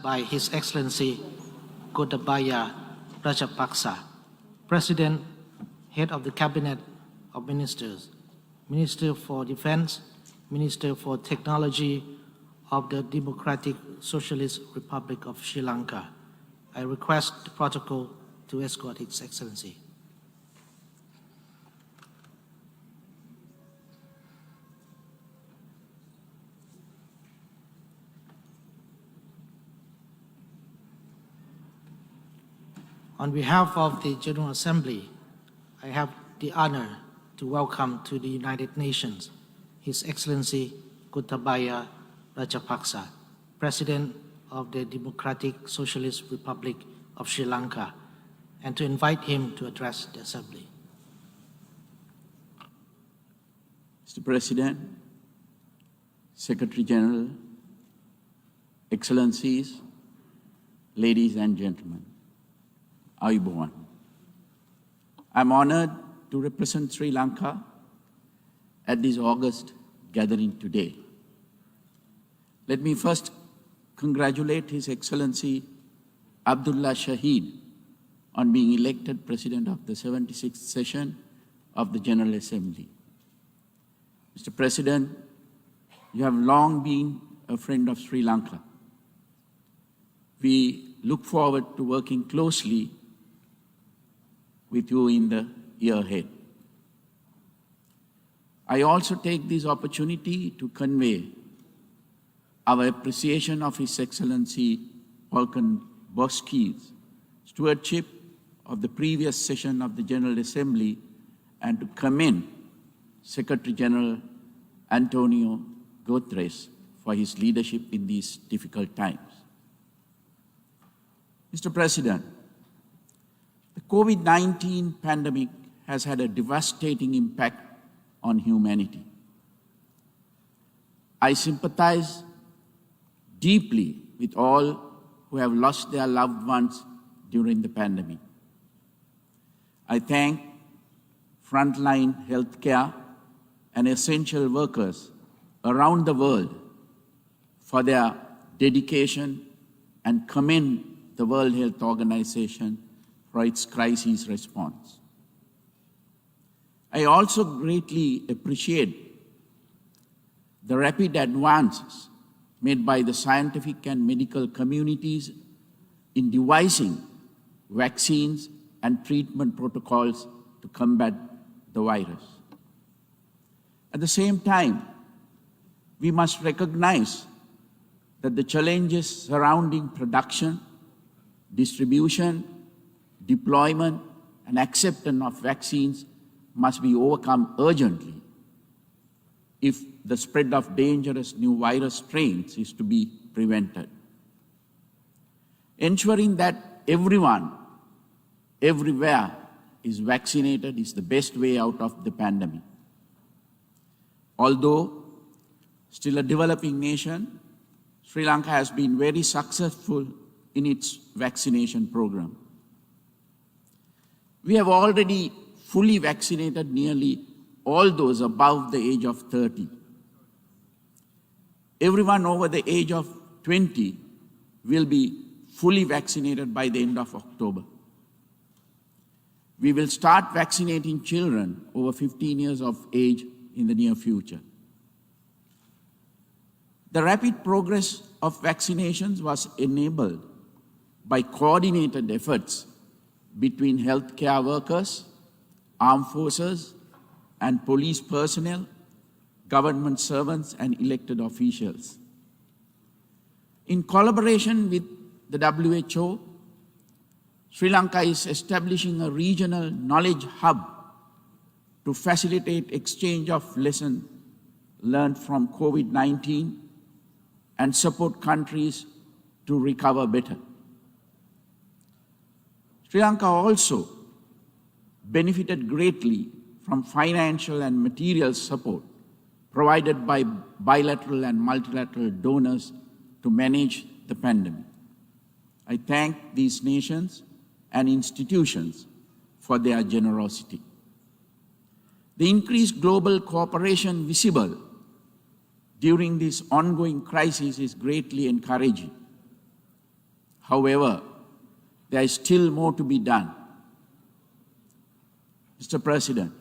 by His Excellency Gotabaya Rajapaksha, President, Head of the Cabinet of Ministers, Minister for Defense, Minister for Technology of the Democratic Socialist Republic of Sri Lanka. I request the protocol to escort His Excellency. On behalf of the General Assembly, I have the honor to welcome to the United Nations His Excellency Gotabaya Rajapaksha, President of the Democratic Socialist Republic of Sri Lanka, and to invite him to address the Assembly. Mr. President, Secretary General, Excellencies, ladies and gentlemen, Ayubowan. I'm honored to represent Sri Lanka at this August gathering today. Let me first congratulate His Excellency Abdullah Shahid on being elected President of the 76th session of the General Assembly. Mr. President, you have long been a friend of Sri Lanka. We look forward to working closely with you in the year ahead. I also take this opportunity to convey our appreciation of His Excellency Volkan Bozkir's stewardship of the previous session of the General Assembly and to commend Secretary General Antonio Guterres for his leadership in these difficult times. Mr. President, the COVID-19 pandemic has had a devastating impact on humanity. I sympathize deeply with all who have lost their loved ones during the pandemic. I thank frontline healthcare and essential workers around the world for their dedication and commend the World Health Organization for its crisis response. I also greatly appreciate the rapid advances made by the scientific and medical communities in devising vaccines and treatment protocols to combat the virus. At the same time, we must recognize that the challenges surrounding production, distribution, deployment, and acceptance of vaccines must be overcome urgently if the spread of dangerous new virus strains is to be prevented. Ensuring that everyone, everywhere is vaccinated is the best way out of the pandemic. Although still a developing nation, Sri Lanka has been very successful in its vaccination program. We have already fully vaccinated nearly all those above the age of 30. Everyone over the age of 20 will be fully vaccinated by the end of October. We will start vaccinating children over 15 years of age in the near future. The rapid progress of vaccinations was enabled by coordinated efforts between healthcare workers, armed forces, and police personnel, government servants, and elected officials. In collaboration with the WHO, Sri Lanka is establishing a regional knowledge hub to facilitate exchange of lessons learned from COVID-19 and support countries to recover better. Sri Lanka also benefited greatly from financial and material support provided by bilateral and multilateral donors to manage the pandemic. I thank these nations and institutions for their generosity. The increased global cooperation visible during this ongoing crisis is greatly encouraging. However, there is still more to be done. Mr. President,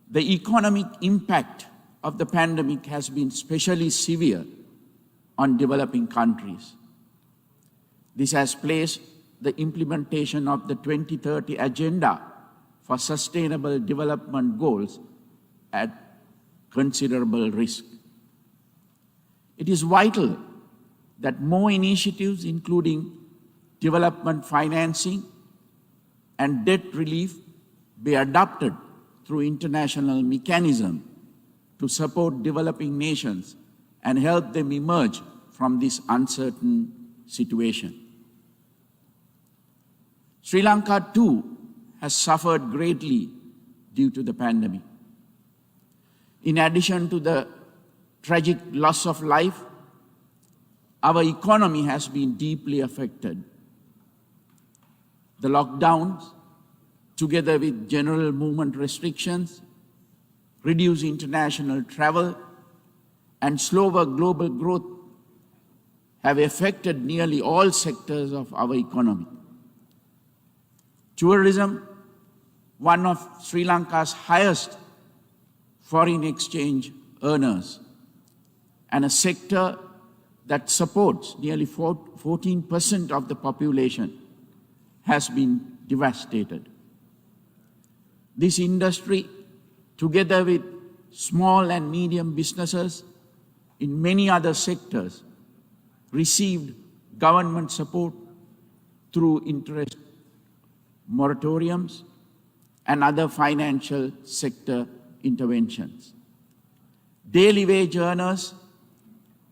the economic impact of the pandemic has been especially severe on developing countries. This has placed the implementation of the 2030 Agenda for Sustainable Development Goals at considerable risk. It is vital that more initiatives, including development financing and debt relief, be adopted through international mechanisms to support developing nations and help them emerge from this uncertain situation. Sri Lanka, too, has suffered greatly due to the pandemic. In addition to the tragic loss of life, our economy has been deeply affected. The lockdowns, together with general movement restrictions, reduced international travel, and slower global growth have affected nearly all sectors of our economy. Tourism, one of Sri Lanka's highest foreign exchange earners, and a sector that supports nearly 14% of the population, has been devastated. This industry, together with small and medium businesses in many other sectors, received government support through interest moratoriums and other financial sector interventions. Daily wage earners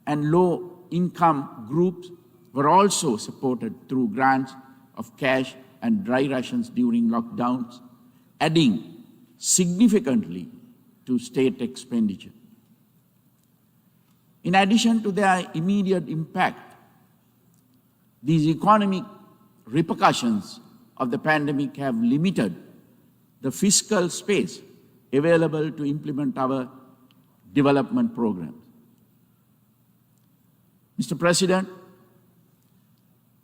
and low-income groups were also supported through grants of cash and dry rations during lockdowns, adding significantly to state expenditure. In addition to their immediate impact, these economic repercussions of the pandemic have limited the fiscal space available to implement our development programs. Mr. President,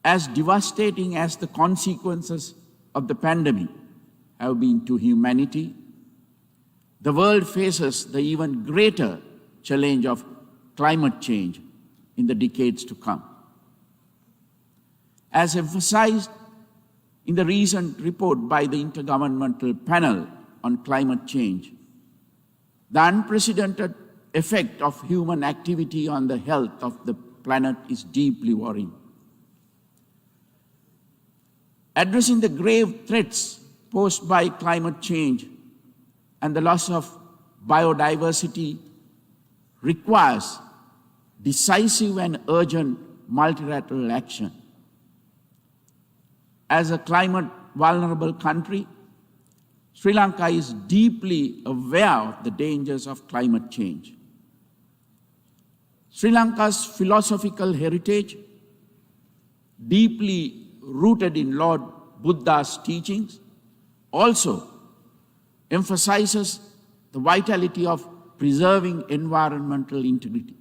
as devastating as the consequences of the pandemic have been to humanity, the world faces the even greater challenge of climate change in the decades to come. As emphasized in the recent report by the Intergovernmental Panel on Climate Change, the unprecedented effect of human activity on the health of the planet is deeply worrying. Addressing the grave threats posed by climate change and the loss of biodiversity requires decisive and urgent multilateral action. As a climate-vulnerable country, Sri Lanka is deeply aware of the dangers of climate change. Sri Lanka's philosophical heritage, deeply rooted in Lord Buddha's teachings, also emphasizes the vitality of preserving environmental integrity.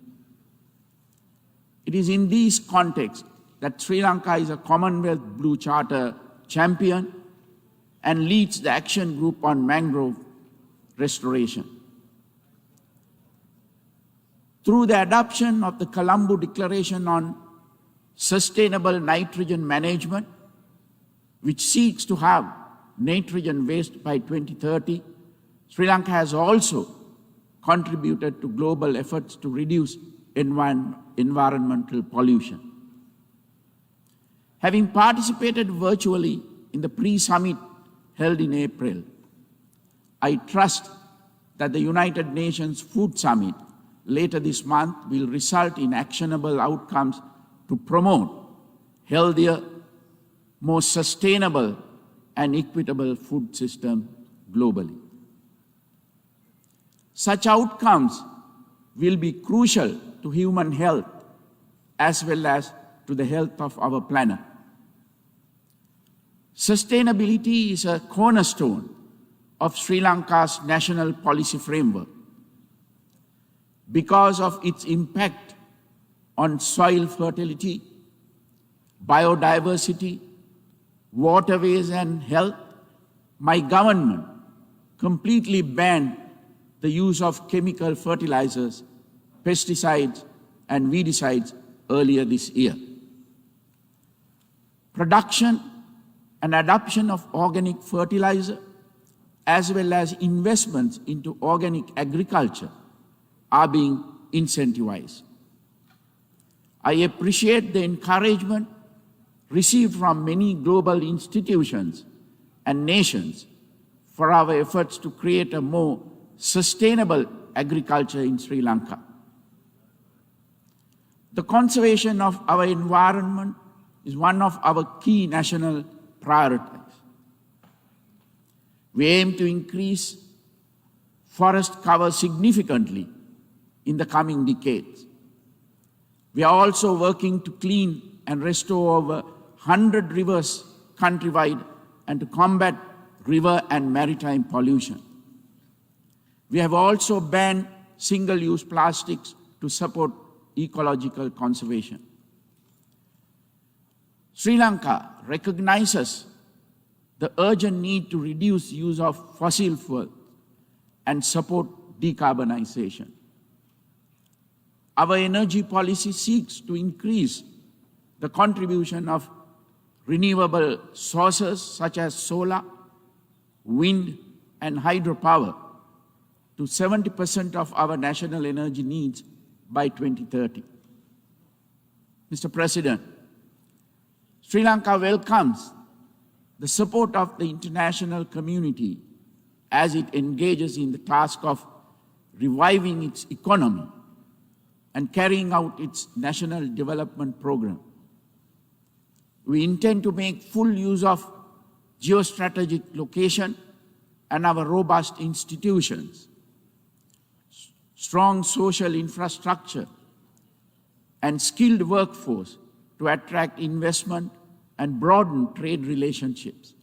It is in this context that Sri Lanka is a Commonwealth Blue Charter champion and leads the Action Group on Mangrove Restoration. Through the adoption of the Colombo Declaration on Sustainable Nitrogen Management, which seeks to have nitrogen waste by 2030, Sri Lanka has also contributed to global efforts to reduce environmental pollution. Having participated virtually in the pre-summit held in April, I trust that the United Nations Food Summit later this month will result in actionable outcomes to promote healthier, more sustainable and equitable food system globally. Such outcomes will be crucial to human health as well as to the health of our planet. Sustainability is a cornerstone of Sri Lanka's national policy framework. Because of its impact on soil fertility, biodiversity, waterways and health, my government completely banned the use of chemical fertilizers, pesticides and weedicides earlier this year. Production and adoption of organic fertilizer as well as investments into organic agriculture are being incentivized. I appreciate the encouragement received from many global institutions and nations for our efforts to create a more sustainable agriculture in Sri Lanka. The conservation of our environment is one of our key national priorities. We aim to increase forest cover significantly in the coming decades. We are also working to clean and restore over 100 rivers countrywide and to combat river and maritime pollution. We have also banned single-use plastics to support ecological conservation. Sri Lanka recognizes the urgent need to reduce use of fossil fuels and support decarbonization. Our energy policy seeks to increase the contribution of renewable sources such as solar, wind, and hydropower to 70% of our national energy needs by 2030. Mr. President, Sri Lanka welcomes the support of the international community as it engages in the task of reviving its economy and carrying out its national development program. We intend to make full use of geostrategic location and our robust institutions, strong social infrastructure, and skilled workforce to attract investment and broaden trade relationships.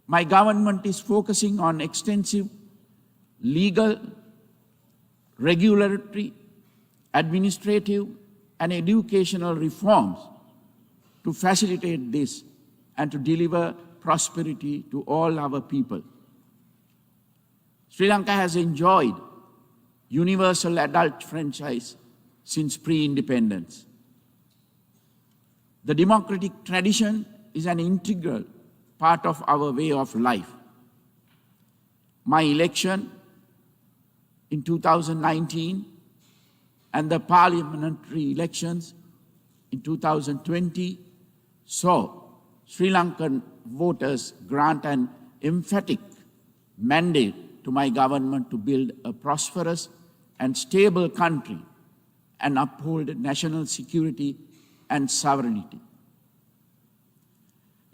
My government is focusing on extensive legal, regulatory, administrative, and educational reforms to facilitate this and to deliver prosperity to all our people. Sri Lanka has enjoyed universal adult franchise since pre-independence. The democratic tradition is an integral part of our way of life. My election in 2019 and the parliamentary elections in 2020 saw Sri Lankan voters grant an emphatic mandate to my government to build a prosperous and stable country and uphold national security and sovereignty.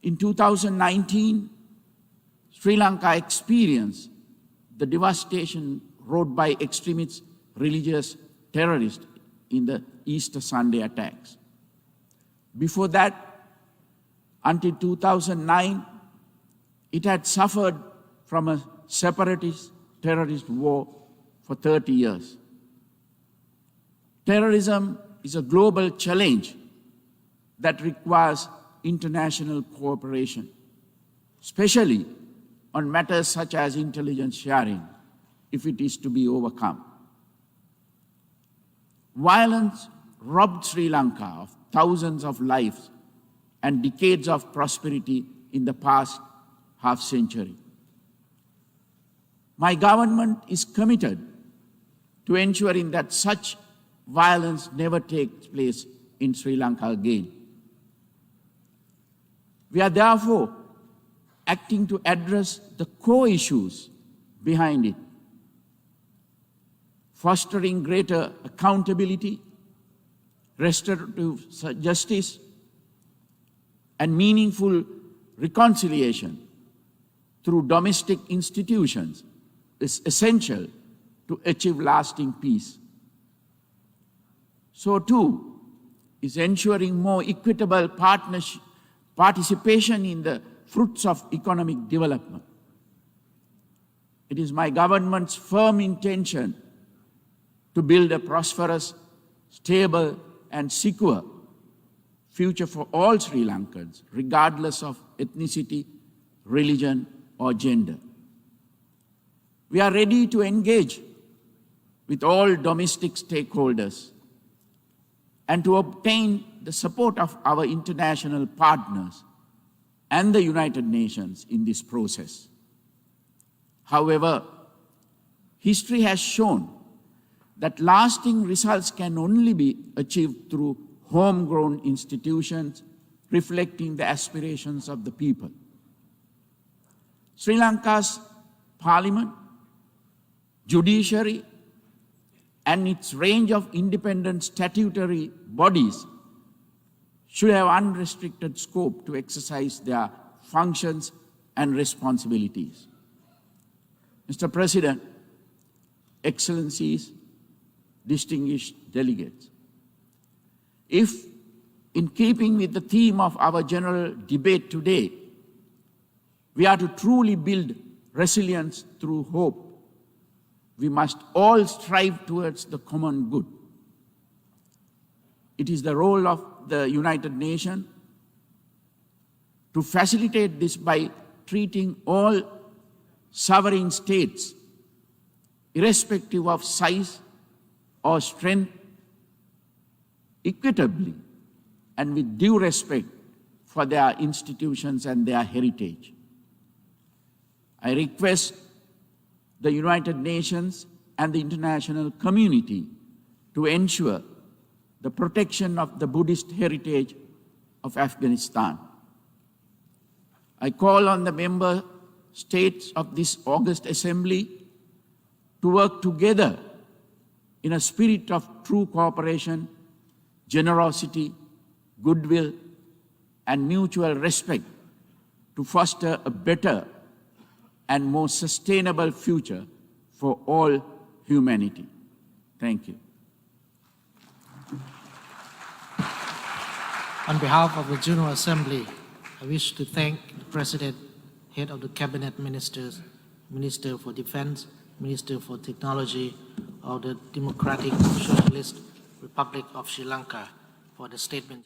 In 2019, Sri Lanka experienced the devastation wrought by extremist religious terrorists in the Easter Sunday attacks. Before that, until 2009, it had suffered from a separatist terrorist war for 30 years. Terrorism is a global challenge that requires international cooperation, especially on matters such as intelligence sharing, if it is to be overcome. Violence robbed Sri Lanka of thousands of lives and decades of prosperity in the past half-century. My government is committed to ensuring that such violence never takes place in Sri Lanka again. We are therefore acting to address the core issues behind it, fostering greater accountability, restorative justice, and meaningful reconciliation through domestic institutions is essential to achieve lasting peace. So too is ensuring more equitable participation in the fruits of economic development. It is my government's firm intention to build a prosperous, stable, and secure future for all Sri Lankans, regardless of ethnicity, religion, or gender. We are ready to engage with all domestic stakeholders and to obtain the support of our international partners and the United Nations in this process. However, history has shown that lasting results can only be achieved through homegrown institutions reflecting the aspirations of the people. Sri Lanka's parliament, judiciary, and its range of independent statutory bodies should have unrestricted scope to exercise their functions and responsibilities. Mr. President, Excellencies, distinguished delegates, if, in keeping with the theme of our general debate today, we are to truly build resilience through hope, we must all strive towards the common good. It is the role of the United Nations to facilitate this by treating all sovereign states, irrespective of size or strength, equitably and with due respect for their institutions and their heritage. I request the United Nations and the international community to ensure the protection of the Buddhist heritage of Afghanistan. I call on the member states of this August Assembly to work together in a spirit of true cooperation, generosity, goodwill, and mutual respect to foster a better and more sustainable future for all humanity. Thank you. On behalf of the General Assembly, I wish to thank the President, Head of the Cabinet Ministers, Minister for Defense, Minister for Technology of the Democratic Socialist Republic of Sri Lanka for the statement.